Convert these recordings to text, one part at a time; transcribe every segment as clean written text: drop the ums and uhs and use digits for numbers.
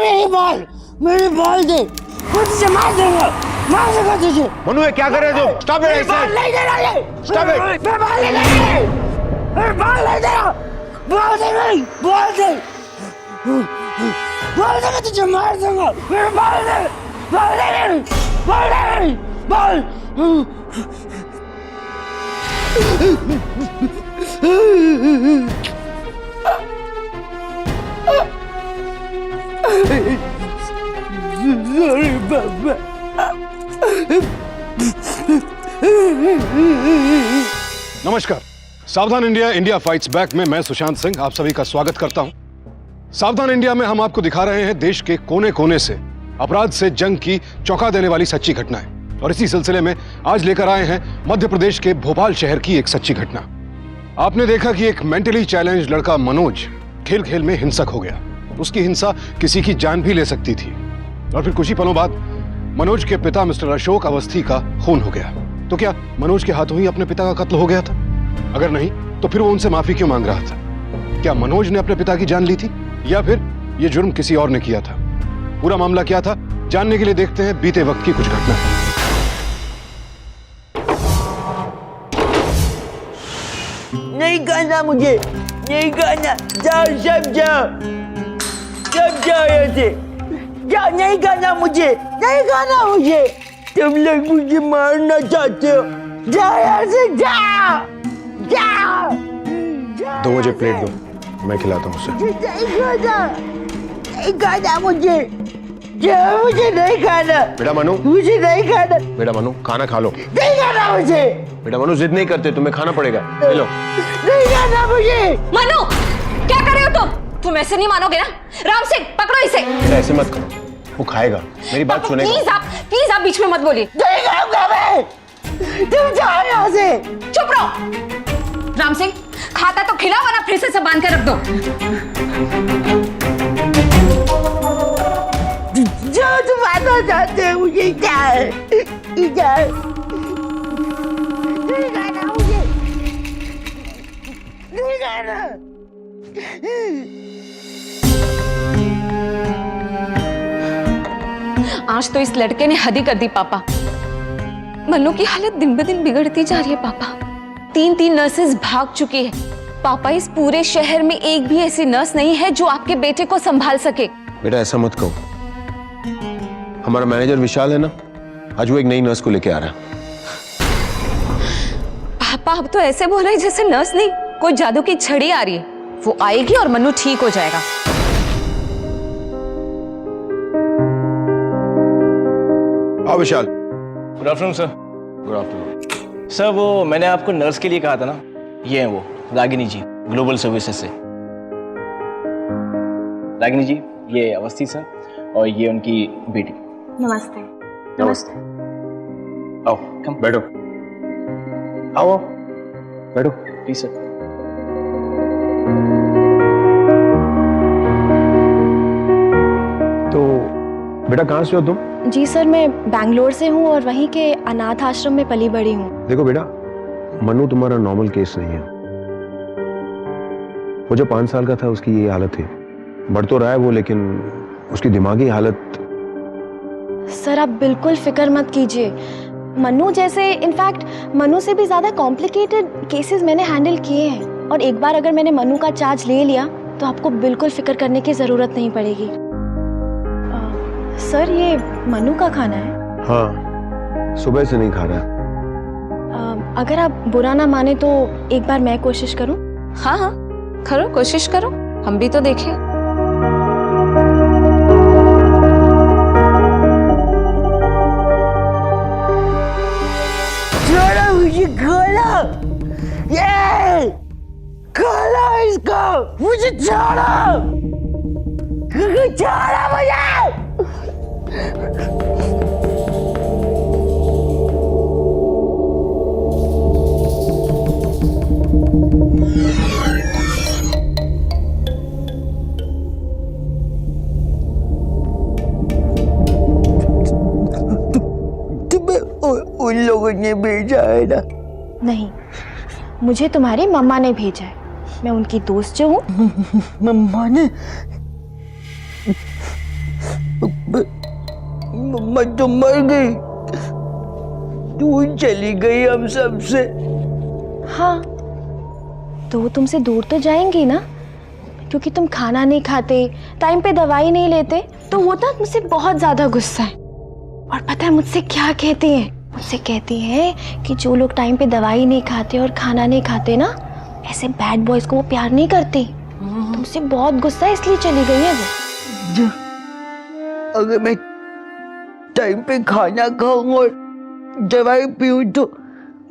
मेरी बॉल दे, मैं तुझे मार दूंगा तुझे। मनु ये क्या कर रहे हो? Stop it! बॉल नहीं दे रहा है। Stop it! मैं बॉल नहीं दे रहा। बॉल नहीं दे रहा। बॉल दे भाई, बॉल दे। बॉल दे, मैं तुझे मार दूंगा। मेरे बॉल दे, बॉल दे, बॉल दे, बॉल। Sorry, Baba. नमस्कार, सावधान इंडिया इंडिया फाइट्स बैक में मैं सुशांत सिंह आप सभी का स्वागत करता हूं। सावधान इंडिया में हम आपको दिखा रहे हैं देश के कोने कोने से अपराध से जंग की चौंका देने वाली सच्ची घटनाएं, और इसी सिलसिले में आज लेकर आए हैं मध्य प्रदेश के भोपाल शहर की एक सच्ची घटना। आपने देखा कि एक मेंटली चैलेंज लड़का मनोज खेल खेल में हिंसक हो गया। उसकी हिंसा किसी की जान भी ले सकती थी, और फिर कुछ ही पलों बाद मनोज के पिता मिस्टर अशोक अवस्थी का खून हो गया। तो क्या मनोज के हाथों ही अपने पिता का कत्ल हो गया था? अगर नहीं तो फिर वो उनसे माफी क्यों मांग रहा था? क्या मनोज ने अपने पिता की जान ली थी, या फिर ये जुर्म किसी और ने किया था? पूरा मामला क्या था, जानने के लिए देखते हैं बीते वक्त की कुछ घटना। नहीं करना मुझे, नहीं करना। जाओ सब जाओ, सब जाओ यहाँ से। जाओ, नहीं करना मुझे, नहीं करना मुझे। तुम लोग मुझे मारना चाहते हो। जाओ यहाँ से, जाओ, जाओ, जाओ। दो मुझे प्लेट दो, मैं खिलाता हूँ उसे। नहीं खाना, नहीं खाना मुझे। जाओ, मुझे नहीं खाना। बेटा मनु, मुझे नहीं खाना। बेटा मनु खाना खा लो। नहीं खाना मुझे। बेटा मनु जिद नहीं करते, तुम्हें खाना पड़ेगा। ले लो। नहीं खाना मुझे। मनु, क्या कर रहे हो तुम ऐसे नहीं मानोगे ना। राम सिंह, पकड़ो इसे। बेटा ऐसे मत करो, वो खाएगा, मेरी बात सुनेगा। प्लीज आप बीच में मत बोलिए। नहीं खाऊंगा मैं। तुम जाओ यहाँ से। चुप रहो। राम सिंह, खाता तो खिला, वरना फिर से सब बांध के रख दो। जो तुम आना चाहते हो मुझे क्या है? क्या है? नहीं खाना मुझे, नहीं खाना। आज तो इस लड़के ने हद ही कर दी पापा। मनु की हालत दिन ब दिन बिगड़ती जा रही है पापा। 3 नर्सेस भाग चुकी है पापा। इस पूरे शहर में एक भी ऐसी नर्स नहीं है जो आपके बेटे को संभाल सके। बेटा ऐसा मत कहो, हमारा मैनेजर विशाल है ना, आज वो एक नई नर्स को लेके आ रहा है। पापा अब तो ऐसे बोल रहे हैं जैसे नर्स नहीं, कोई जादू की छड़ी आ रही है। वो आएगी और मनु ठीक हो जाएगा। आओ Vishal. Good afternoon sir. Good afternoon sir, वो मैंने आपको नर्स के लिए कहा था ना, ये हैं वो रागिनी जी, ग्लोबल सर्विसेज से। रागिनी जी, ये अवस्थी सर, और ये उनकी बेटी। नमस्ते। नमस्ते। आओ कम बैठो। आओ बैठो प्लीज सर। तो बेटा कहाँ से हो तुम? जी सर, मैं बैंगलोर से हूँ और वहीं के अनाथ आश्रम में पली बड़ी हूँ। देखो बेटा, मनु तुम्हारा नॉर्मल केस नहीं है। वो जब 5 साल का था उसकी ये हालत थी। बढ़ तो रहा है वो, लेकिन उसकी दिमागी हालत। सर आप बिल्कुल फिक्र मत कीजिए। मनु जैसे, इनफैक्ट मनु से भी ज्यादा कॉम्प्लिकेटेड केसेस मैंने हैंडल किए हैं, और एक बार अगर मैंने मनु का चार्ज ले लिया तो आपको बिल्कुल फिक्र करने की जरूरत नहीं पड़ेगी। सर ये मनु का खाना है? हाँ, सुबह से नहीं खा रहा है। अगर आप बुरा ना माने तो एक बार मैं कोशिश करूं? हाँ हाँ, करो, कोशिश करो, हम भी तो देखें। छोड़ो मुझे, खोलो, ये खोलो इसको, मुझे छोड़ो, छोड़ो मुझे। उन लोगों ने भेजा है ना? नहीं, मुझे तुम्हारी मम्मा ने भेजा है। मैं उनकी दोस्त जो हूँ। मम्मा ने? मम्मा तो मर गई, दूर चली गई हम सबसे। हाँ, तो वो तुमसे दूर तो जाएंगी ना, क्योंकि तुम खाना नहीं खाते, टाइम पे दवाई नहीं लेते। तो वो ना मुझसे बहुत ज्यादा गुस्सा है। और पता है मुझसे क्या कहती हैं? मुझसे कहती हैं कि जो लोग टाइम पे दवाई नहीं खाते और खाना नहीं खाते ना, ऐसे बैड बॉयज को वो प्यार नहीं करती। तुमसे बहुत गुस्सा है, इसलिए चली गई है वो। अगर मैं टाइम पे खाना खाऊं और दवाई पीऊं तो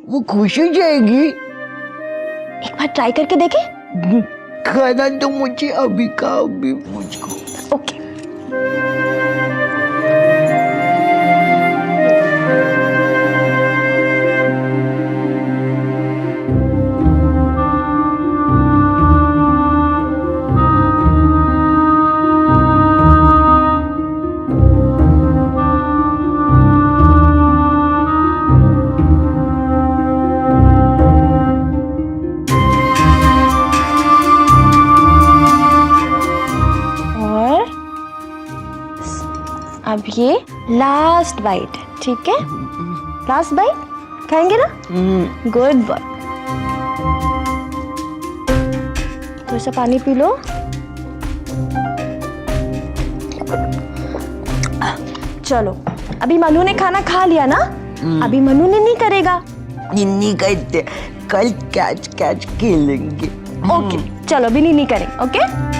वो खुश हो जाएगी। एक बार ट्राई करके देखे। खाना तो मुझे अभी का अभी मुझको। ओके। अब ये लास्ट बाइट है, ठीक है? लास्ट बाइट खाएंगे ना? Good boy. थोड़ा सा पानी पी लो। चलो, अभी मनु ने खाना खा लिया ना, अभी मनु ने नहीं करेगा। नहीं करते, कल कैच कैच खेलेंगे। ओके, चलो अभी नहीं करेंगे। ओके?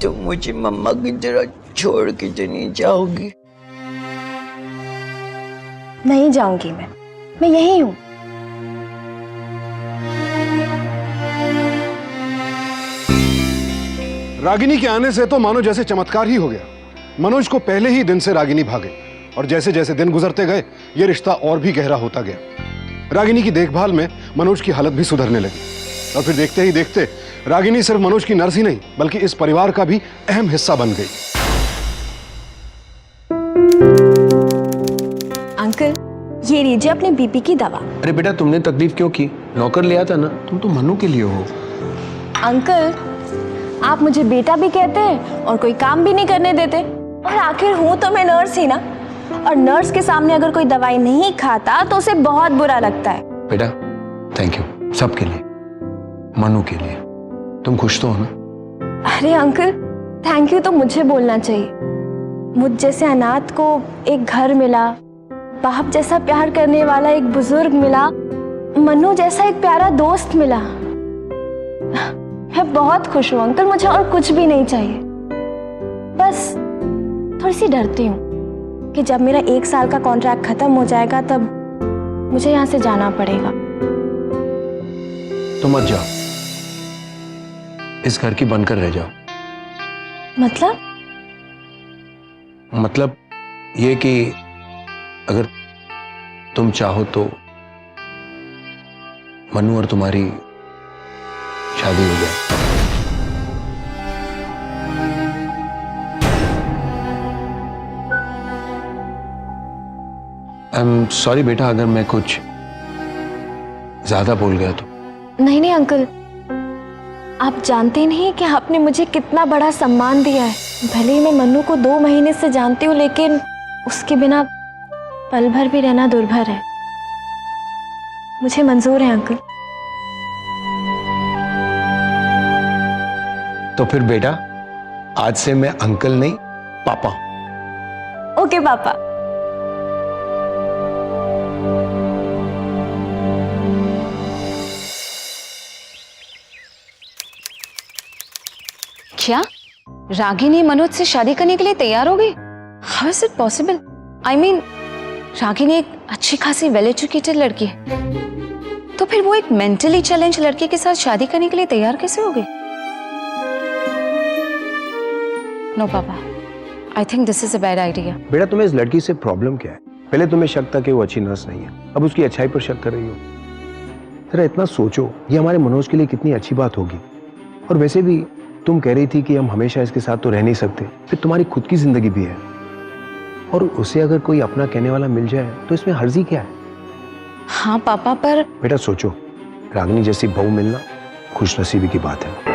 तो मुझे मम्मा की तरह छोड़ के तो नहीं जाओगी? नहीं जाऊंगी मैं यही हूँ। रागिनी के आने से तो मानो जैसे चमत्कार ही हो गया। मनोज को पहले ही दिन से रागिनी भागे और जैसे जैसे दिन गुजरते गए ये रिश्ता और भी गहरा होता गया। रागिनी की देखभाल में मनोज की हालत भी सुधरने लगी और फिर देखते ही देखते रागिनी सिर्फ मनोज की नर्स ही नहीं बल्कि इस परिवार का भी अहम हिस्सा बन गई। अंकल, ये लीजिए अपने बीपी की दवा। अरे बेटा, तुमने तकलीफ क्यों की? नौकर ले आता ना, तुम तो मनु के लिए हो। अंकल, आप मुझे बेटा भी कहते हैं और कोई काम भी नहीं करने देते। और आखिर हूँ तो मैं नर्स ही ना, और नर्स के सामने अगर कोई दवाई नहीं खाता तो उसे बहुत बुरा लगता है। बेटा थैंक यू, सबके लिए, मनु के लिए। तुम खुश तो हो ना? अरे अंकल, थैंक यू तो मुझे बोलना चाहिए। मुझ जैसे अनाथ को एक घर मिला, बाप जैसा प्यार करने वाला एक बुजुर्ग मिला, मनु जैसा एक प्यारा दोस्त मिला। मैं बहुत खुश हूँ अंकल, मुझे और कुछ भी नहीं चाहिए। बस थोड़ी सी डरती हूँ कि जब मेरा 1 साल का कॉन्ट्रैक्ट खत्म हो जाएगा तब मुझे यहाँ से जाना पड़ेगा। तो मत जाओ, इस घर की बनकर रह जाओ। मतलब ये कि अगर तुम चाहो तो मनु और तुम्हारी शादी हो जाए। आई एम सॉरी बेटा, अगर मैं कुछ ज्यादा बोल गया तो। नहीं अंकल, आप जानते नहीं कि आपने मुझे कितना बड़ा सम्मान दिया है। भले ही मैं मनु को 2 महीने से जानती हूँ, लेकिन उसके बिना पल भर भी रहना दुर्भर है। मुझे मंजूर है अंकल। तो फिर बेटा, आज से मैं अंकल नहीं पापा। ओके पापा। क्या रागिनी मनोज से शादी करने के लिए तैयार हो गई? How is it possible? I mean, Ragini एक अच्छी खासी वेल एजुकेटेड लड़की है, तो फिर वो एक मेंटली चैलेंज लड़के के साथ शादी करने के लिए तैयार कैसे हो गई? नो पापा, I think this is a bad idea. बेटा, तुम्हें इस लड़की से प्रॉब्लम क्या है? पहले तुम्हें शक था कि वो अच्छी नर्स नहीं है, अब उसकी अच्छाई पर शक कर रही हो। जरा इतना सोचो, ये हमारे मनोज के लिए कितनी अच्छी बात होगी। और वैसे भी तुम कह रही थी कि हम हमेशा इसके साथ तो रह नहीं सकते, फिर तुम्हारी खुद की जिंदगी भी है, और उसे अगर कोई अपना कहने वाला मिल जाए तो इसमें हर्जी क्या है? हाँ पापा, पर बेटा सोचो, रागिनी जैसी बहू मिलना खुशनसीबी की बात है।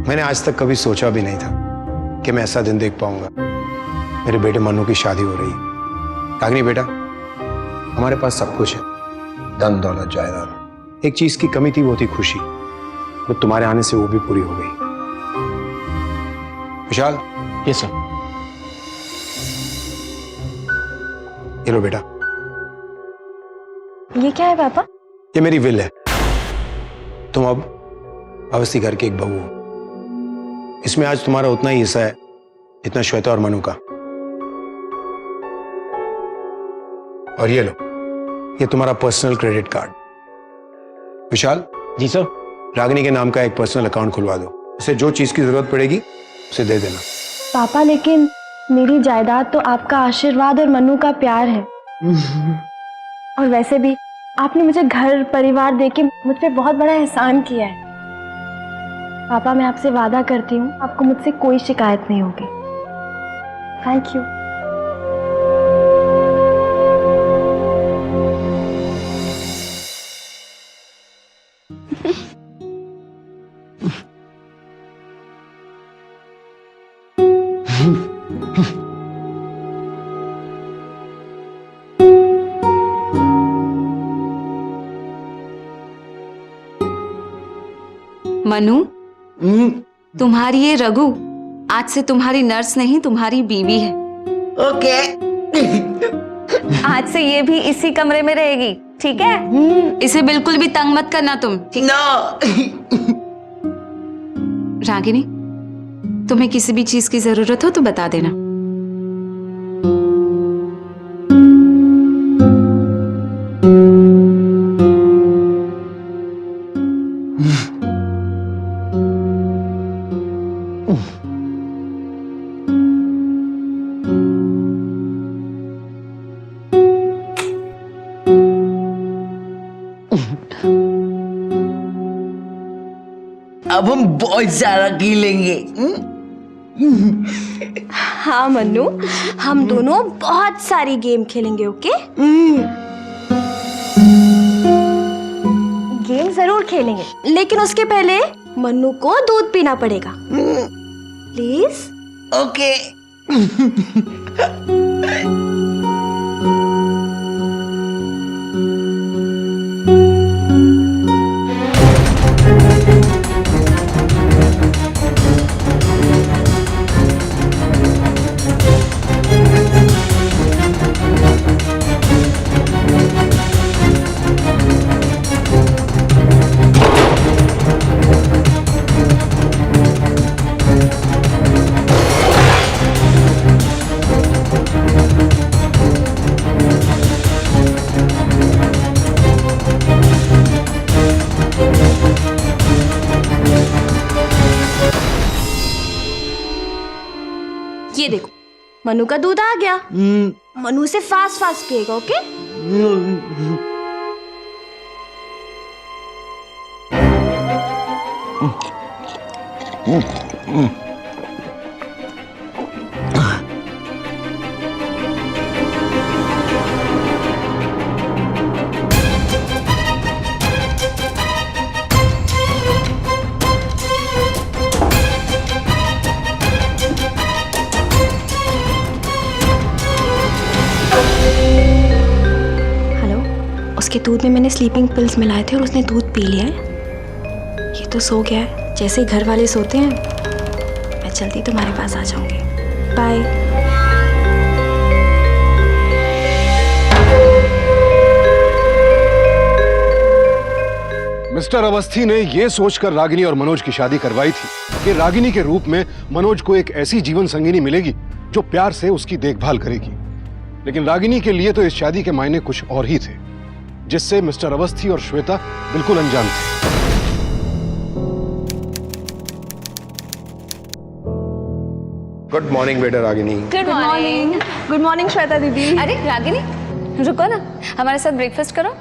मैंने आज तक कभी सोचा भी नहीं था कि मैं ऐसा दिन देख पाऊंगा। मेरे बेटे मनु की शादी हो रही है। रागिनी बेटा, हमारे पास सब कुछ है, धन दौलत जायदाद। एक चीज की कमी थी, वो थी खुशी। वो तुम्हारे आने से वो भी पूरी हो गई। विशाल, यस सर। ये लो बेटा। ये क्या है पापा? ये मेरी विल है। तुम अब अवस्थी घर की एक बहू हो। इसमें आज तुम्हारा उतना ही हिस्सा है जितना श्वेता और मनु का। और ये लो, ये तुम्हारा पर्सनल क्रेडिट कार्ड। विशाल जी सर। रागिनी के नाम का एक पर्सनल अकाउंट खुलवा दो। उसे जो चीज की जरूरत पड़ेगी उसे दे देना। पापा लेकिन मेरी जायदाद तो आपका आशीर्वाद और मनु का प्यार है। और वैसे भी आपने मुझे घर परिवार देके मुझ पे बहुत बड़ा एहसान किया है। पापा मैं आपसे वादा करती हूँ आपको मुझसे कोई शिकायत नहीं होगी। Thank you. मनु, तुम्हारी ये रघु आज से तुम्हारी नर्स नहीं, तुम्हारी बीवी है। ओके। आज से ये भी इसी कमरे में रहेगी, ठीक है? इसे बिल्कुल भी तंग मत करना तुम। नो। रागिनी, तुम्हें किसी भी चीज की जरूरत हो तो बता देना। अब हम बहुत सारा पी लेंगे। हाँ मन्नू, हम दोनों बहुत सारी गेम खेलेंगे। ओके? गेम जरूर खेलेंगे, लेकिन उसके पहले मन्नू को दूध पीना पड़ेगा। प्लीज। ओके। ये देखो, मनु का दूध आ गया। मनु से फास्ट फास्ट पिएगा। ओके? उसके दूध में मैंने स्लीपिंग पिल्स मिलाए थे और उसने दूध पी लिया है। ये तो सो गया है। जैसे ही घर वाले सोते हैं मैं जल्दी तुम्हारे पास आ जाऊंगी। बाय। मिस्टर अवस्थी ने यह सोचकर रागिनी और मनोज की शादी करवाई थी कि रागिनी के रूप में मनोज को एक ऐसी जीवन संगिनी मिलेगी जो प्यार से उसकी देखभाल करेगी। लेकिन रागिनी के लिए तो इस शादी के मायने कुछ और ही थे, जिससे मिस्टर अवस्थी और श्वेता बिल्कुल अनजान थे। गुड मॉर्निंग बेटा रागिनी। गुड मॉर्निंग श्वेता दीदी। अरे रागिनी रुको ना, हमारे साथ ब्रेकफास्ट करो।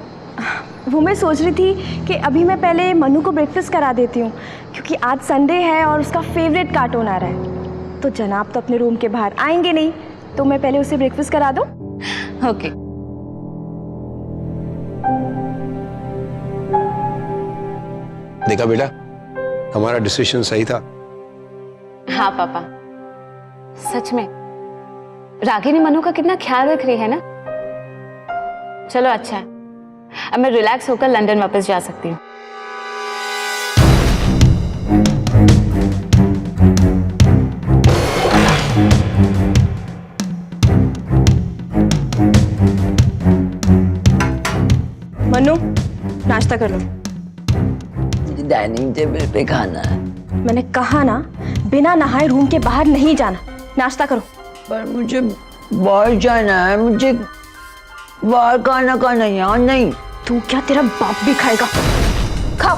वो मैं सोच रही थी कि अभी मैं पहले मनु को ब्रेकफास्ट करा देती हूँ, क्योंकि आज संडे है और उसका फेवरेट कार्टून आ रहा है। तो जनाब तो अपने रूम के बाहर आएंगे नहीं, तो मैं पहले उसे ब्रेकफास्ट करा दूँ। ओके। देखा बेटा, हमारा डिसीजन सही था। हाँ पापा, सच में रागिनी मनु का कितना ख्याल रख रही है ना। चलो अच्छा है, अब मैं रिलैक्स होकर लंदन वापस जा सकती हूँ। मनु, नाश्ता कर लो। डाइनिंग टेबल पे खाना है। मैंने कहा ना, बिना नहाए रूम के बाहर नहीं जाना। नाश्ता करो। पर मुझे बाहर जाना है, मुझे बाहर खाना खाना, यहाँ नहीं। तू क्या, तेरा बाप भी खाएगा। खाओ,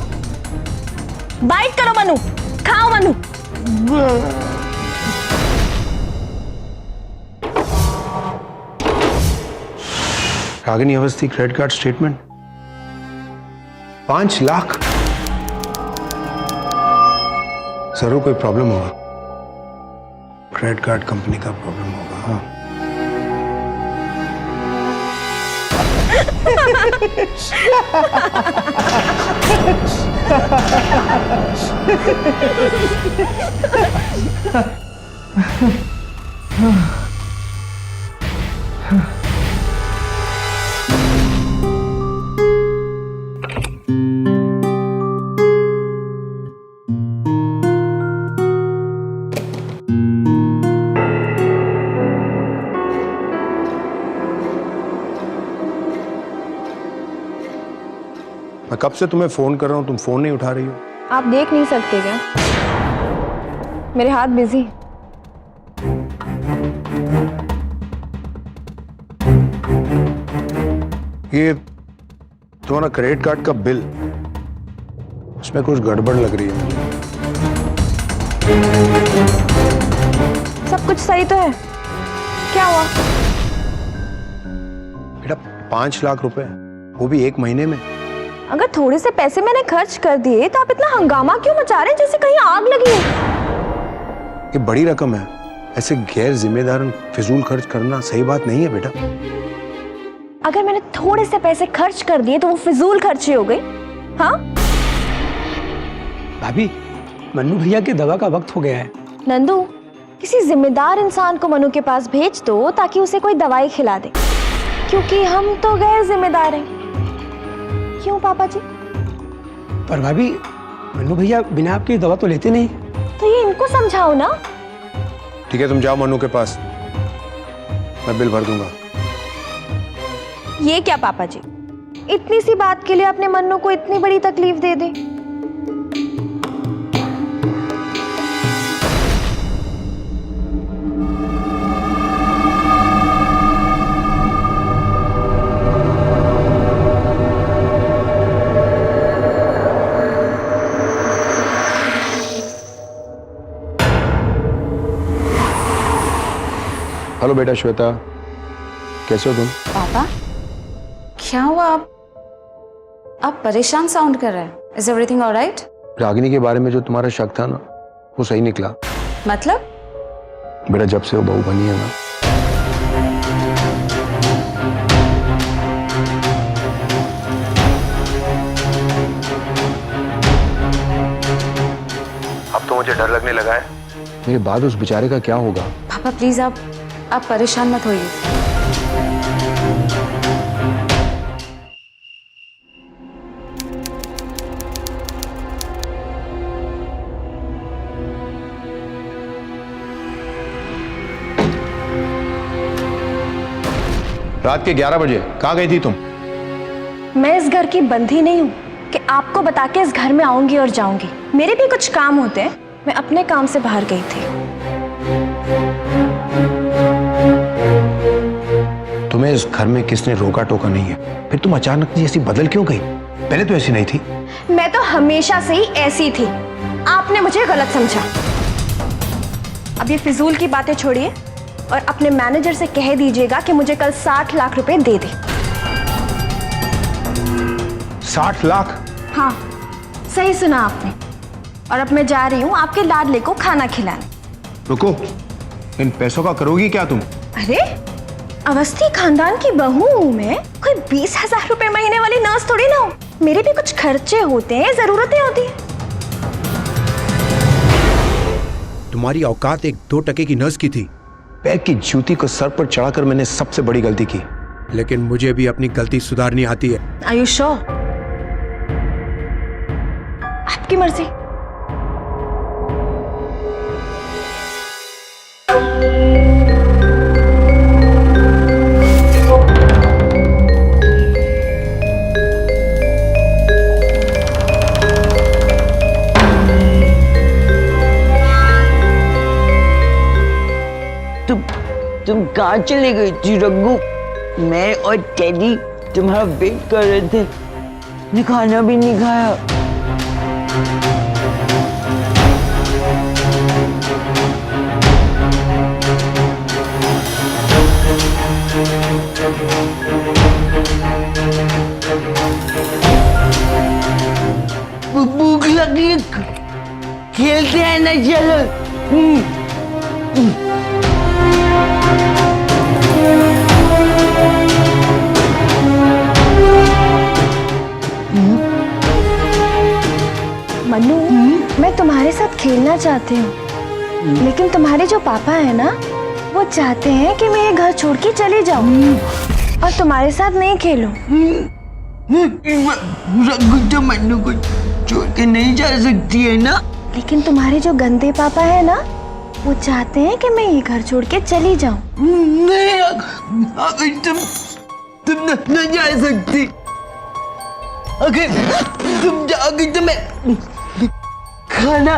बाइट करो मनु, खाओ Manu. Ragini Awasthi credit card statement 5 lakh. जरूर कोई प्रॉब्लम होगा, क्रेडिट कार्ड कंपनी का प्रॉब्लम होगा। हाँ, मैं कब से तुम्हें फोन कर रहा हूं, तुम फोन नहीं उठा रही हो। आप देख नहीं सकते क्या? मेरे हाथ बिजी। ये तुम्हारा क्रेडिट कार्ड का बिल, उसमें कुछ गड़बड़ लग रही है मुझे। सब कुछ सही तो है, क्या हुआ? बेटा 5 लाख रुपए, वो भी 1 महीने में। अगर थोड़े से पैसे मैंने खर्च कर दिए तो आप इतना हंगामा क्यों मचा रहे हैं जैसे कहीं आग लगी है? ये बड़ी रकम है, ऐसे गैर जिम्मेदार फिजूल खर्च करना सही बात नहीं है बेटा। अगर मैंने थोड़े से पैसे खर्च कर दिए तो वो फिजूल खर्ची हो गई? हाँ भाभी, मन्नू भैया की दवा का वक्त हो गया है। नंदू, किसी जिम्मेदार इंसान को मनु के पास भेज दो ताकि उसे कोई दवाई खिला दे, क्योंकि हम तो गैर जिम्मेदार हैं। क्यों पापा जी? पर भाभी, मन्नू भैया बिना आपकी दवा तो लेते नहीं। तो ये इनको समझाओ ना। ठीक है, तुम जाओ मनु के पास, मैं बिल भर दूंगा। ये क्या पापा जी, इतनी सी बात के लिए अपने मन्नू को इतनी बड़ी तकलीफ दे दे। हेलो बेटा श्वेता, कैसे हो तुम? पापा क्या हुआ? आप परेशान साउंड कर रहे हैं। Is everything alright? रागिनी के बारे में जो तुम्हारा शक था ना, वो सही निकला। मतलब? बेटा जब से वो बहू बनी है ना, अब तो मुझे डर लगने लगा है, मेरे बाद उस बेचारे का क्या होगा। पापा प्लीज आप परेशान मत होइए। रात के 11 बजे कहाँ गई थी तुम? मैं इस घर की बंदी नहीं हूँ कि आपको बता के इस घर में आऊंगी और जाऊंगी। मेरे भी कुछ काम होते हैं, मैं अपने काम से बाहर गई थी। तुम्हें इस घर में किसने रोका टोका नहीं है, फिर तुम अचानक से ऐसी बदल क्यों गई? पहले तो ऐसी नहीं थी। मैं तो हमेशा से ही ऐसी थी, आपने मुझे गलत समझा। अब ये फिजूल की बातें छोड़िए और अपने मैनेजर से कह दीजिएगा कि मुझे कल 60 लाख रुपए दे दे। 60 लाख? हाँ, सही सुना आपने। और अब मैं जा रही हूँ आपके लाडले को खाना खिलाने। रुको, इन पैसों का करोगी क्या तुम? अरे, अवस्थी खानदान की बहू हूँ मैं, कोई 20,000 रुपए महीने वाली नर्स थोड़ी ना हूँ। मेरे भी कुछ खर्चे होते हैं, जरूरतें होती हैं। तुम्हारी औकात एक 2 टके की नर्स की थी। पैर की जूती को सर पर चढ़ाकर मैंने सबसे बड़ी गलती की, लेकिन मुझे भी अपनी गलती सुधारनी आती है। Are you sure? आपकी मर्जी। तुम कहाँ चले गई थी रघु? मैं और टेडी तुम्हारा वेट कर रहे थे, ने खाना भी नहीं खाया। भूख लगी है, खेलते हैं ना, चलो। मन्नू, मैं तुम्हारे साथ खेलना चाहती हूँ, लेकिन तुम्हारे जो पापा है ना, वो चाहते हैं कि मैं ये घर छोड़ के चली जाऊँ और तुम्हारे साथ नहीं खेलूं। रघु तो मन्नू को छोड़ के नहीं जा सकती है ना। लेकिन तुम्हारे जो गंदे पापा है ना, वो चाहते हैं कि मैं ये घर छोड़ के चली जाऊँ। नहीं, अगर तुम न जा सकती। अगर तुम जाओगे तो मैं खाना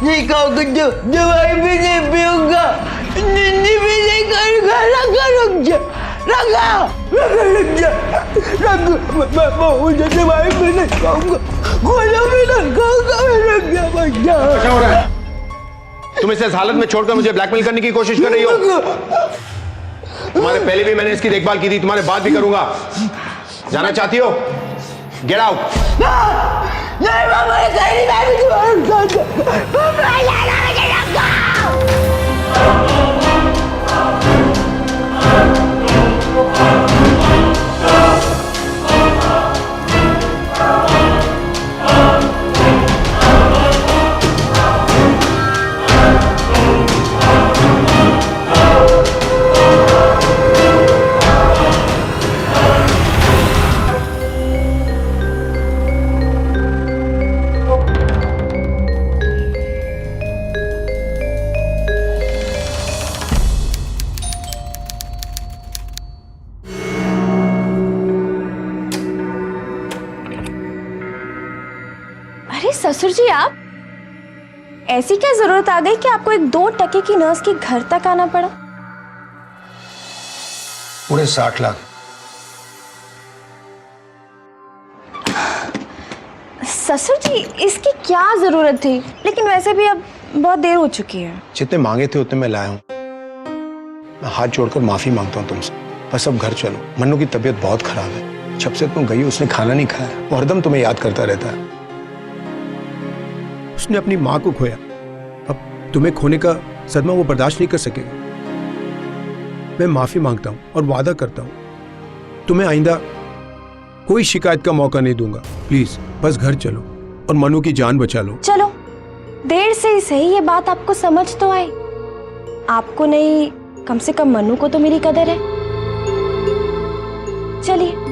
नहीं खाऊंगा, दवाई भी नहीं पीऊंगा, नींद भी नहीं करूंगा। रुक जा, रुक जा। मुझे दवाई भी नहीं खाऊंगा, खाना भी नहीं खाऊंगा। रुक जा, क्या हो रहा है? तुम इसे इस हालत में छोड़कर मुझे ब्लैकमेल करने की कोशिश कर रही हो? तुम्हारे पहले भी मैंने इसकी देखभाल की थी, तुम्हारे बाद भी करूंगा। जाना चाहती हो? Get out. नहीं मामा, मैं भी तुम्हारे अरे ससुर जी, आप ऐसी क्या जरूरत आ गई कि आपको एक 2 टके की नर्स के घर तक आना पड़ा? पूरे 60 लाख। ससुर जी, इसकी क्या जरूरत थी? लेकिन वैसे भी अब बहुत देर हो चुकी है। जितने मांगे थे उतने मैं लाया हूं। मैं हाथ जोड़कर माफी मांगता हूं तुमसे। बस अब घर चलो, मन्नू की तबीयत बहुत खराब है। जब से तुम गई उसने खाना नहीं खाया, वो हरदम तुम्हें याद करता रहता है। उसने अपनी माँ को खोया, अब तुम्हें खोने का सदमा वो बर्दाश्त नहीं कर सकेगा। मैं माफी मांगता हूं और वादा करता हूं तुम्हें आइंदा कोई शिकायत का मौका नहीं दूंगा। प्लीज बस घर चलो और मनु की जान बचा लो। चलो, देर से ही सही ये बात आपको समझ तो आई। आपको नहीं, कम से कम मनु को तो मेरी कदर है। चलिए।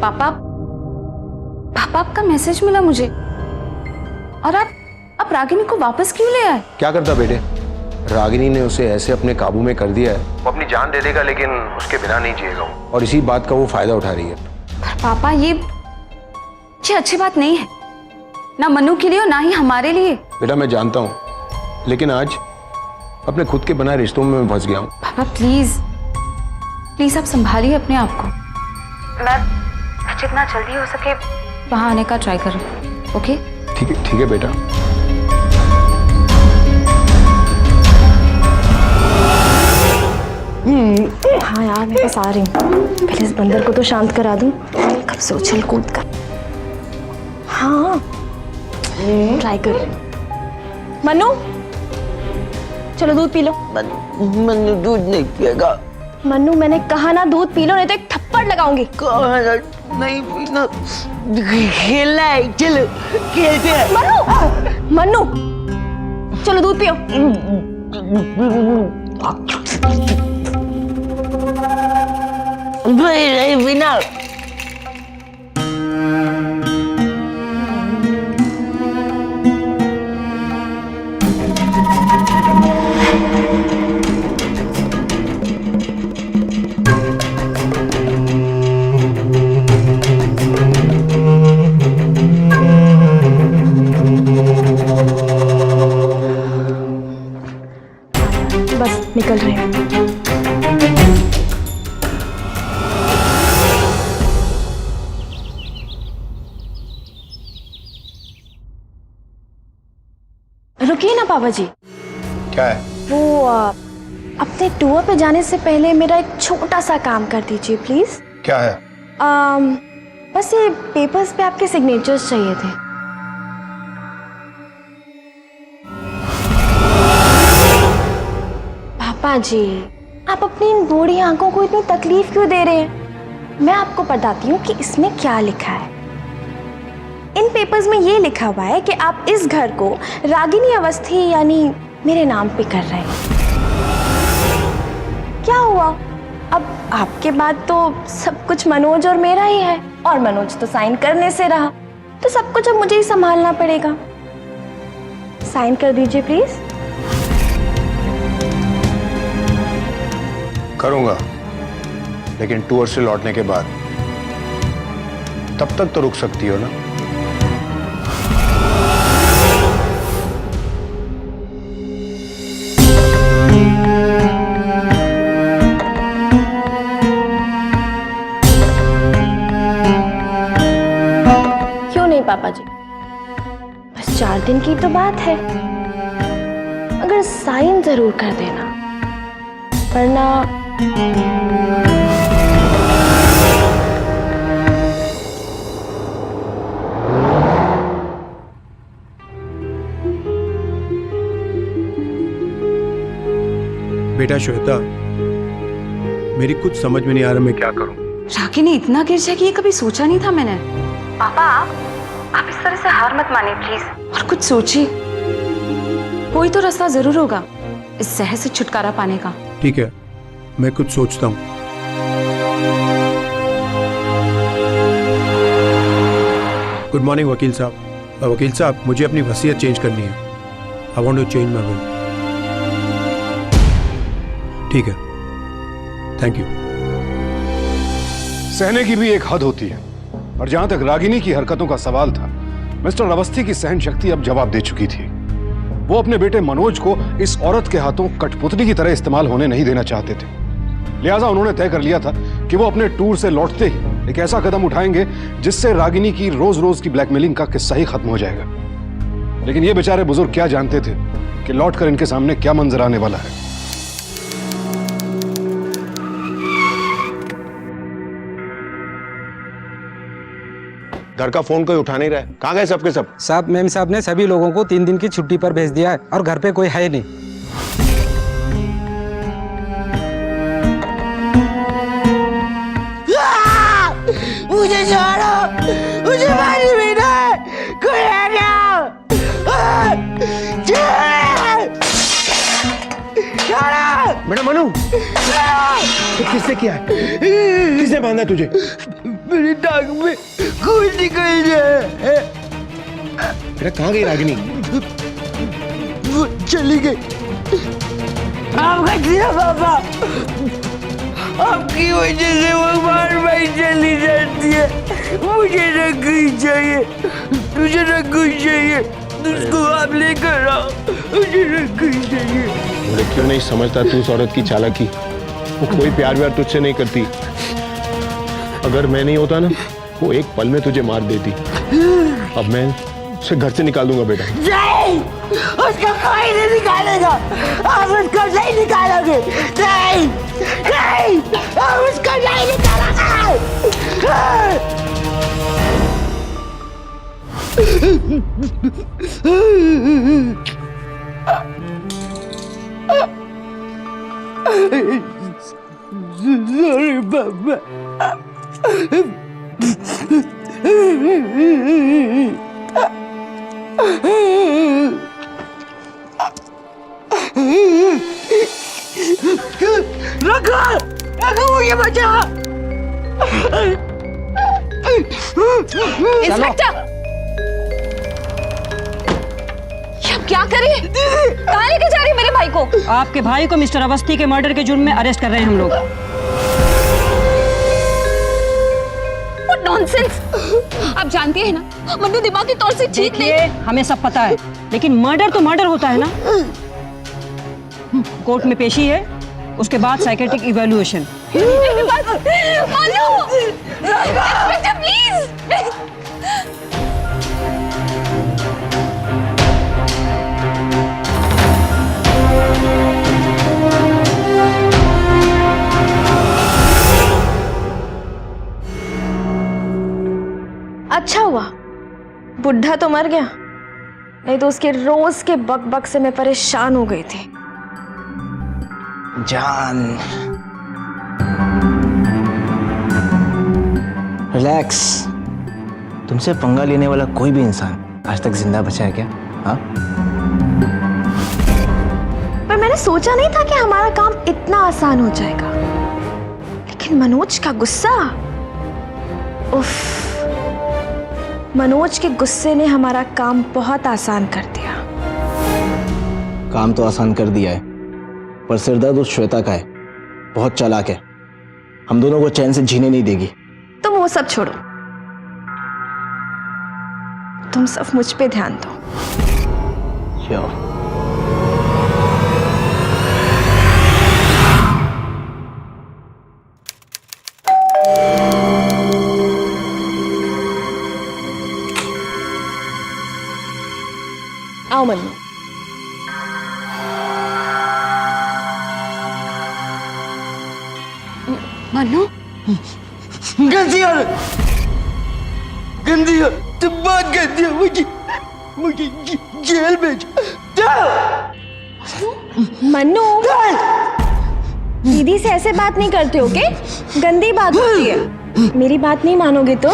पापा, पापा आपका मैसेज मिला मुझे, और आप रागिनी को वापस क्यों ले आए? क्या करता बेटे, रागिनी ने उसे ऐसे अपने काबू में कर दिया है, वो अपनी जान दे देगा लेकिन उसके बिना नहीं जिएगा वो। और इसी बात का वो फायदा उठा रही है। पर पापा ये अच्छी बात नहीं है, ना मनु के लिए और ना ही हमारे लिए। बेटा मैं जानता हूँ, लेकिन आज अपने खुद के बनाए रिश्तों में मैं फंस गया हूँ। पापा प्लीज प्लीज आप संभालिए अपने आप को। मैं जितना जल्दी हो सके वहां आने का ट्राई करूँ। ओके ठीक है बेटा। हाँ यार मैं बस आ रही हूँ, पहले इस बंदर को तो शांत करा दूँ, कब से उछल कूद कर। हाँ ट्राई कर। मनु चलो दूध पी लो। मनु दूध नहीं पिएगा। मनु मैंने कहा ना दूध पी लो, नहीं तो एक थप्पड़ लगाऊंगी। नहीं पीना, खेलना है, चलो खेलते हैं। मनु चलो दूध पियो। नहीं पीना। बस निकल रहे हैं। रुकिए ना पापा जी। क्या है? वो अपने टूर पे जाने से पहले मेरा एक छोटा सा काम कर दीजिए प्लीज। क्या है? बस ये पेपर्स पे आपके सिग्नेचर्स चाहिए थे। पापा जी आप अपनी इन बूढ़ी आंखों को इतनी तकलीफ क्यों दे रहे हैं? मैं आपको बताती हूँ कि इसमें क्या लिखा है। इन पेपर्स में ये लिखा हुआ है कि आप इस घर को रागिनी अवस्थी यानी मेरे नाम पे कर रहे हैं। क्या हुआ? अब आपके बाद तो सब कुछ मनोज और मेरा ही है, और मनोज तो साइन करने से रहा, तो सब कुछ अब मुझे ही संभालना पड़ेगा। साइन कर दीजिए प्लीज। करूंगा, लेकिन टूर से लौटने के बाद। तब तक तो रुक सकती हो ना? क्यों नहीं पापा जी, बस 4 दिन की तो बात है, अगर साइन जरूर कर देना, वरना बेटा श्वेता, मेरी कुछ समझ में नहीं आ रहा मैं क्या करूं। रागिनी इतना गिर जाएगी ये कभी सोचा नहीं था मैंने। पापा आप इस तरह से हार मत मानिए प्लीज, और कुछ सोचिए, कोई तो रास्ता जरूर होगा इस जहर से छुटकारा पाने का। ठीक है, मैं कुछ सोचता हूं। गुड मॉर्निंग वकील साहब। वकील साहब, मुझे अपनी वसीयत चेंज करनी है। I want to change my will. ठीक है, थैंक यू। सहने की भी एक हद होती है, और जहां तक रागिनी की हरकतों का सवाल था, मिस्टर अवस्थी की सहन शक्ति अब जवाब दे चुकी थी। वो अपने बेटे मनोज को इस औरत के हाथों कठपुतली की तरह इस्तेमाल होने नहीं देना चाहते थे। लिहाजा उन्होंने तय कर लिया था कि वो अपने टूर से लौटते ही एक ऐसा कदम उठाएंगे जिससे रागिनी की रोज रोज की ब्लैकमेलिंग का किस्सा ही खत्म हो जाएगा। लेकिन ये बेचारे बुजुर्ग क्या जानते थे कि लौटकर इनके सामने क्या मंजर आने वाला है। घर का फोन कोई उठा नहीं रहा है, कहाँ गए सबके सब? साहब मेम साहब ने सभी लोगों को 3 दिन की छुट्टी पर भेज दिया है, और घर पे कोई है नहीं। मुझे छोड़ो, मुझे मारी बिना कोई आ गया। बेटा मनु, किसने किया है? किसने बांधा तुझे? मेरी टांग में खून निकल रहा है। बेटा कहाँ गई रागिनी? वो चली गई। आपका दिया पापा, आपकी वजह से वो बार चली जाती है। मुझे रंगून चाहिए, मुझे रंगून चाहिए, उसको आप लेकर आओ, मुझे रंगून चाहिए। मुझे क्यों नहीं समझता तू उस औरत की चालाकी? वो कोई प्यार व्यार तुझसे नहीं करती। अगर मैं नहीं होता ना, वो एक पल में तुझे मार देती। अब मैं उसे घर से निकाल दूंगा बेटा। नहीं, उसको कोई नहीं निकालेगा। आप उसको नहीं निकालोगे। नहीं, नहीं, आप उसको नहीं निकालोगे। Sorry, Papa. रखो, रखो मुझे बचा। इंस्पेक्टर, ये आप क्या कर रही है? कहाँ लेके जा रही है मेरे भाई को? आपके भाई को मिस्टर अवस्थी के मर्डर के जुर्म में अरेस्ट कर रहे हैं हम लोग। What nonsense! आप जानती है ना, मन्नू दिमागी तौर से ठीक नहीं। हमें सब पता है, लेकिन मर्डर तो मर्डर होता है ना। कोर्ट में पेशी है, उसके बाद psychiatric evaluation. Mannu! Inspector please! अच्छा हुआ बुढ़ा तो मर गया, नहीं तो उसके रोज के बक बक से मैं परेशान हो गई थी। जान, रिलैक्स। तुमसे पंगा लेने वाला कोई भी इंसान आज तक जिंदा बचा है क्या? हाँ? पर मैंने सोचा नहीं था कि हमारा काम इतना आसान हो जाएगा। लेकिन मनोज का गुस्सा, उफ, मनोज के गुस्से ने हमारा काम बहुत आसान कर दिया। काम तो आसान कर दिया है, पर सिरदर्द उस श्वेता का है। बहुत चालाक है, हम दोनों को चैन से जीने नहीं देगी। तुम वो सब छोड़ो, तुम सब मुझ पे ध्यान दो। Sure. आओ मन्नू। मन्नू, गंदी औरत, गंदी औरत, तुम बहुत गंदी हो। मुझे जेल भेजो। मन्नू, दीदी से ऐसे बात नहीं करते हो के? गंदी बात होती है। मेरी बात नहीं मानोगे तो?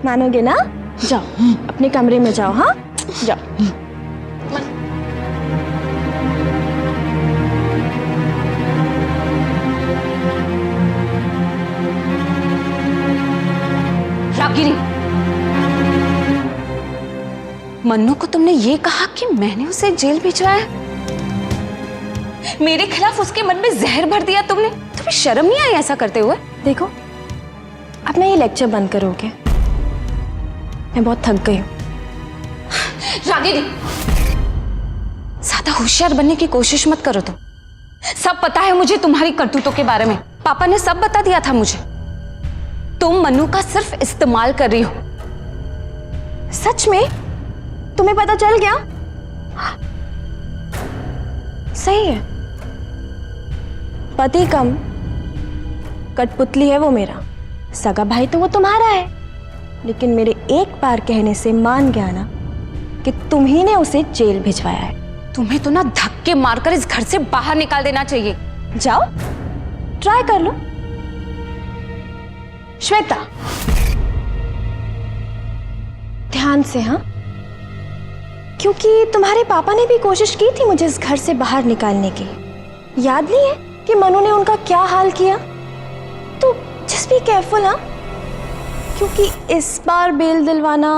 मानोगे ना? जाओ अपने कमरे में जाओ। हाँ जाओ। रागिनी, मन्नू को तुमने ये कहा कि मैंने उसे जेल भिजवाया? मेरे खिलाफ उसके मन में जहर भर दिया तुमने? तुम्हें शर्म नहीं आई ऐसा करते हुए? देखो, अब मैं ये लेक्चर बंद करोगे? मैं बहुत थक गई हूँ। रागिनी, ज्यादा होशियार बनने की कोशिश मत करो तुम। सब पता है मुझे तुम्हारी करतूतों के बारे में। पापा ने सब बता दिया था मुझे। तुम मन्नू का सिर्फ इस्तेमाल कर रही हो। सच में? तुम्हें पता चल गया? सही है, पति कम कठपुतली है वो मेरा। सगा भाई तो वो तुम्हारा है, लेकिन मेरे एक बार कहने से मान गया ना कि तुम ही ने उसे जेल भिजवाया है। तुम्हें तो ना धक्के मारकर इस घर से बाहर निकाल देना चाहिए। जाओ ट्राई कर लो। श्वेता, ध्यान से। हाँ, क्योंकि तुम्हारे पापा ने भी कोशिश की थी मुझे इस घर से बाहर निकालने की। याद नहीं है कि मनु ने उनका क्या हाल किया? तो जस्ट बी केयरफुल। हाँ, क्योंकि इस बार बेल दिलवाना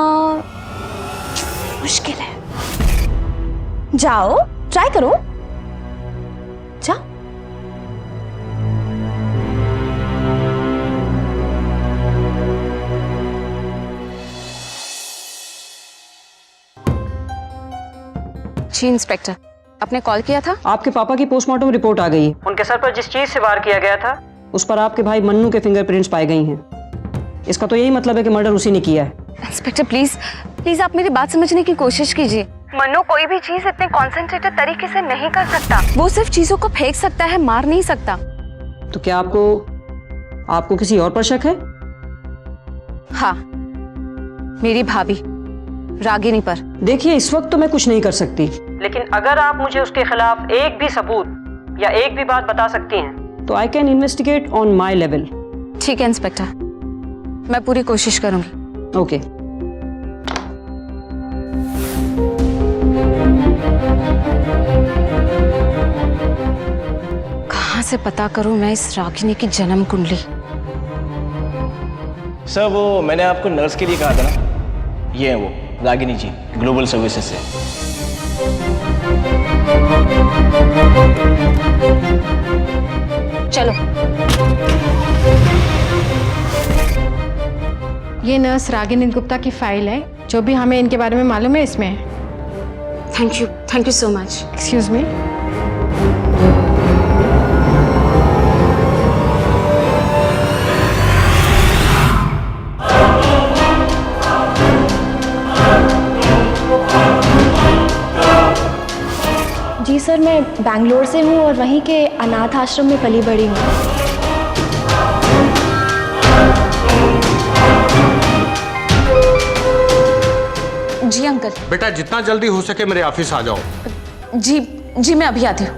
मुश्किल है। जाओ ट्राई करो, जा। जी इंस्पेक्टर, आपने कॉल किया था? आपके पापा की पोस्टमार्टम रिपोर्ट आ गई है। उनके सर पर जिस चीज से वार किया गया था उस पर आपके भाई मन्नू के फिंगरप्रिंट्स पाए गई हैं। इसका तो यही मतलब है कि मर्डर उसी ने किया है। इंस्पेक्टर प्लीज प्लीज आप मेरी बात समझने की कोशिश कीजिए। मन्नू कोई भी चीज इतने कॉन्सेंट्रेटेड तरीके से नहीं कर सकता। वो सिर्फ चीजों को फेंक सकता है, मार नहीं सकता। तो क्या आपको किसी और पर शक है? हाँ, मेरी भाभी रागिनी पर। देखिए, इस वक्त तो मैं कुछ नहीं कर सकती, लेकिन अगर आप मुझे उसके खिलाफ एक भी सबूत या एक भी बात बता सकती हैं तो I can investigate on my level. ठीक है इंस्पेक्टर, मैं पूरी कोशिश करूंगी। ओके। कहां से पता करूं मैं इस रागिनी की जन्म कुंडली? सर वो मैंने आपको नर्स के लिए कहा था ना, ये है वो रागिनी जी, ग्लोबल सर्विसेज से। चलो। ये नर्स रागिनी गुप्ता की फाइल है। जो भी हमें इनके बारे में मालूम है इसमें है। Thank you so much. Excuse me. जी सर, मैं बैंगलोर से हूँ और वहीं के अनाथ आश्रम में पली बड़ी हूँ। जी अंकल। बेटा जितना जल्दी हो सके मेरे ऑफिस आ जाओ। जी मैं अभी आती हूँ।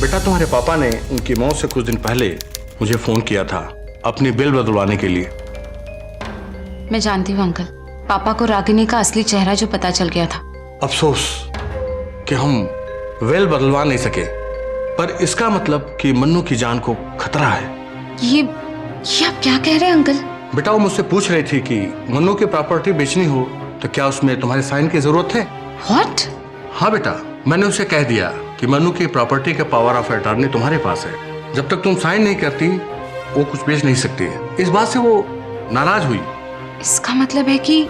बेटा तुम्हारे पापा ने उनकी मौत से कुछ दिन पहले मुझे फोन किया था अपनी बिल बदलवाने के लिए। मैं जानती हूँ अंकल, पापा को रागिनी का असली चेहरा जो पता चल गया था। अफसोस कि हम वेल बदलवा नहीं सके, पर इसका मतलब कि मन्नू की जान को खतरा है। ये आप क्या कह रहे हैं अंकल? बेटा वो मुझसे पूछ रही थी कि मन्नू की प्रॉपर्टी बेचनी हो तो क्या उसमें तुम्हारे साइन की जरूरत है? What? हाँ बेटा, मैंने उसे कह दिया कि मन्नू की प्रॉपर्टी का पावर ऑफ अटॉर्नी तुम्हारे पास है। जब तक तुम साइन नहीं करती वो कुछ बेच नहीं सकती। इस बात से वो नाराज हुई। इसका मतलब है कि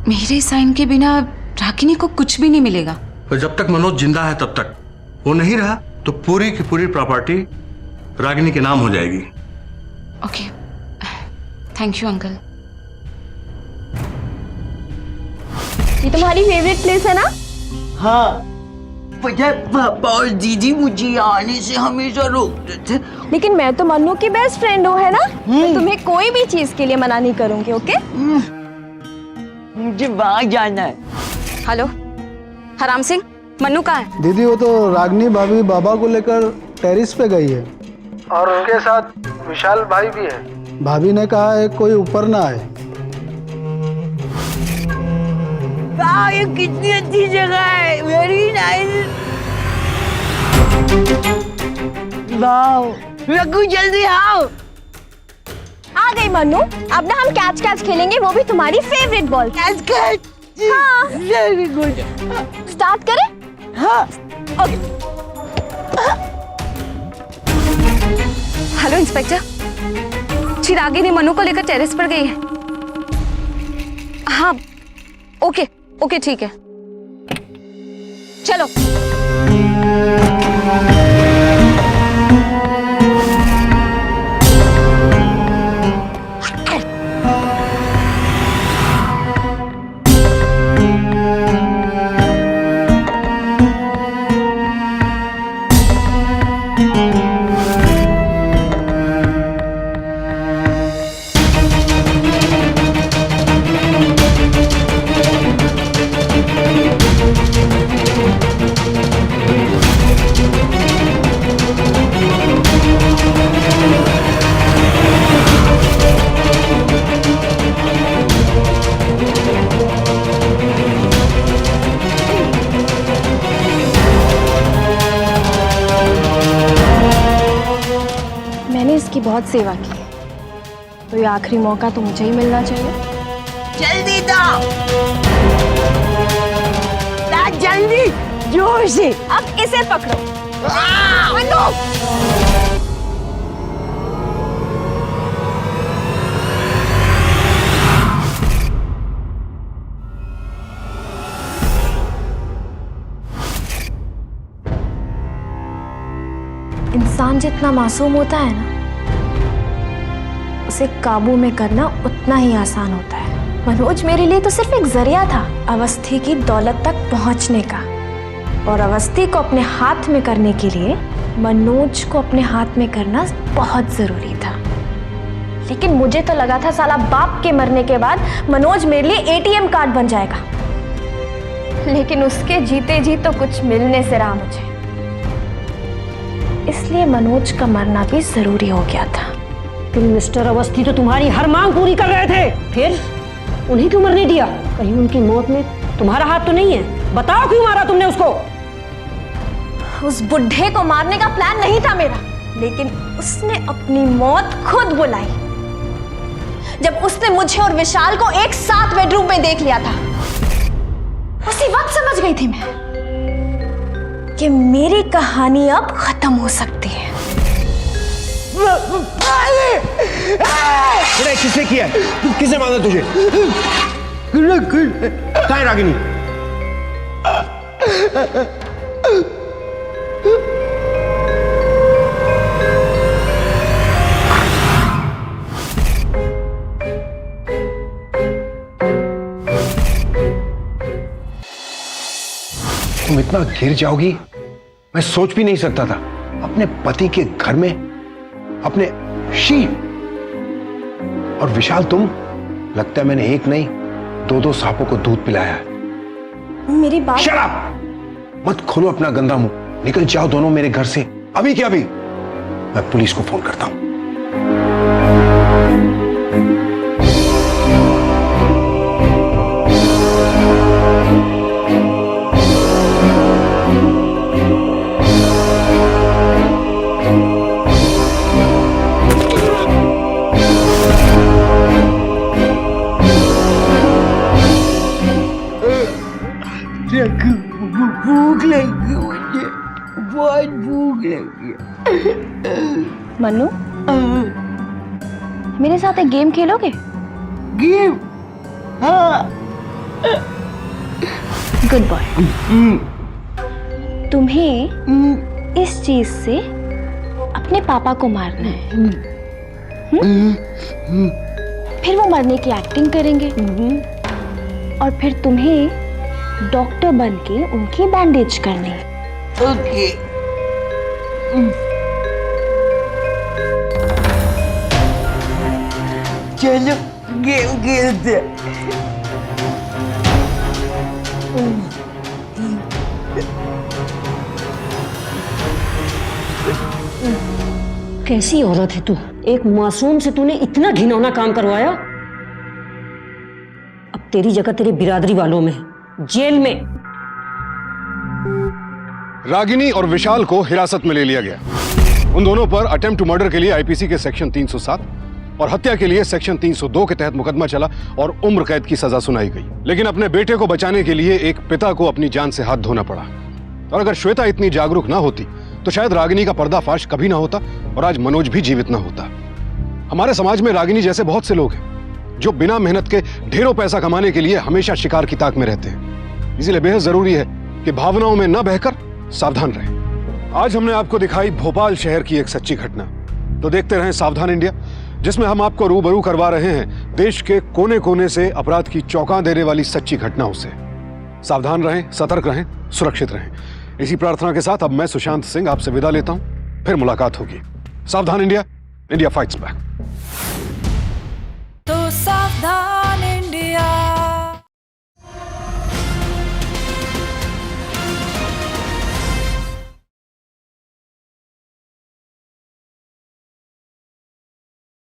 मेरे साइन के बिना रागिनी को कुछ भी नहीं मिलेगा। पर जब तक मनोज जिंदा है तब तक, वो नहीं रहा तो पूरी की पूरी प्रॉपर्टी रागिनी के नाम हो जाएगी। Okay, thank you uncle. ये तुम्हारी फेवरेट प्लेस है ना? हाँ, पता है पापा और दीदी मुझे आने से हमेशा रोकते थे। लेकिन मैं तो मन्नू की बेस्ट फ्रेंड हूँ, है ना? मैं तुम्हें कोई भी चीज के लिए मना नहीं करूंगी। ओके? मुझे वहाँ जाना है। हेलो हराम सिंह, मन्नू कहाँ है? दीदी वो तो रागिनी भाभी बाबा को लेकर टेरिस पे गई है और उनके साथ विशाल भाई भी है। भाभी ने कहा है कोई ऊपर ना आए। वाह, ये कितनी अच्छी जगह है। Very nice. वाह, रघु जल्दी आओ। आ गई मन्नू। अब ना हम कैच कैच खेलेंगे, वो भी तुम्हारी फेवरेट बॉल। Catch catch. हाँ। Very good. स्टार्ट करें? हाँ। ओके। हेलो इंस्पेक्टर, चिरागिनी मन्नू को लेकर टेरेस पर गई है। हाँ, ओके ठीक है, चलो। बहुत सेवा की है, तो ये आखिरी मौका तो मुझे ही मिलना चाहिए। जल्दी दो, जल्दी, जोर से। अब इसे पकड़ो। मन्नू, इंसान जितना मासूम होता है ना, उसे काबू में करना उतना ही आसान होता है। मनोज मेरे लिए तो सिर्फ एक जरिया था अवस्थी की दौलत तक पहुंचने का, और अवस्थी को अपने हाथ में करने के लिए मनोज को अपने हाथ में करना बहुत जरूरी था। लेकिन मुझे तो लगा था साला बाप के मरने के बाद मनोज मेरे लिए एटीएम कार्ड बन जाएगा, लेकिन उसके जीते जी तो कुछ मिलने से रहा मुझे। इसलिए मनोज का मरना भी जरूरी हो गया था। तुम मिस्टर अवस्थी तो तुम्हारी हर मांग पूरी कर रहे थे, फिर उन्हें क्यों मरने दिया? कहीं उनकी मौत में तुम्हारा हाथ तो नहीं है? बताओ क्यों मारा तुमने उसको? उस बुढ़े को मारने का प्लान नहीं था मेरा, लेकिन उसने अपनी मौत खुद बुलाई। जब उसने मुझे और विशाल को एक साथ बेडरूम में देख लिया था, उसी वक्त समझ गई थी मैं कि मेरी कहानी अब खत्म हो सकती है। किसने किया है? किसने मारा तुझे? कहाँ है रागिनी? तुम इतना गिर जाओगी मैं सोच भी नहीं सकता था। अपने पति के घर में अपने और विशाल, तुम, लगता है मैंने एक नहीं 2-2 सांपों को दूध पिलाया है। मेरी बात शट अप! मत खोलो अपना गंदा मुंह, निकल जाओ दोनों मेरे घर से अभी के अभी। मैं पुलिस को फोन करता हूं। भूख लगी मुझे, बहुत भूख लगी। मन्नू, मेरे साथ एक गेम खेलोगे? गेम? हाँ। Good boy. तुम्हें इस चीज से अपने पापा को मारना है। फिर वो मरने की एक्टिंग करेंगे, और फिर तुम्हें डॉक्टर बन के उनकी बैंडेज करनी है। ओके। चलो गेम खेलते हैं। कैसी औरत है तू? एक मासूम से तूने इतना घिनौना काम करवाया। अब तेरी जगह तेरे बिरादरी वालों में, जेल में। रागिनी और विशाल को हिरासत में ले लिया गया। उन दोनों पर अटेम्प्ट टू मर्डर के लिए आईपीसी के सेक्शन 307 और हत्या के लिए सेक्शन 302 के तहत मुकदमा चला और उम्र कैद की सजा सुनाई गई। लेकिन अपने बेटे को बचाने के लिए एक पिता को अपनी जान से हाथ धोना पड़ा। और अगर श्वेता इतनी जागरूक ना होती तो शायद रागिनी का पर्दाफाश कभी ना होता और आज मनोज भी जीवित ना होता। हमारे समाज में रागिनी जैसे बहुत से लोग हैं जो बिना मेहनत के ढेरों पैसा कमाने के लिए हमेशा शिकार की ताक में रहते हैं। इसीलिए बेहद जरूरी है कि भावनाओं में न बहकर सावधान रहें। आज हमने आपको दिखाई भोपाल शहर की एक सच्ची घटना, तो देखते रहें सावधान इंडिया, जिसमें हम आपको रूबरू करवा रहे हैं देश के कोने कोने से अपराध की चौंका देने वाली सच्ची घटनाओं से। सावधान रहें, सतर्क रहें, सुरक्षित रहें। इसी प्रार्थना के साथ अब मैं सुशांत सिंह आपसे विदा लेता हूं। फिर मुलाकात होगी। सावधान इंडिया, इंडिया फाइट्स बैक।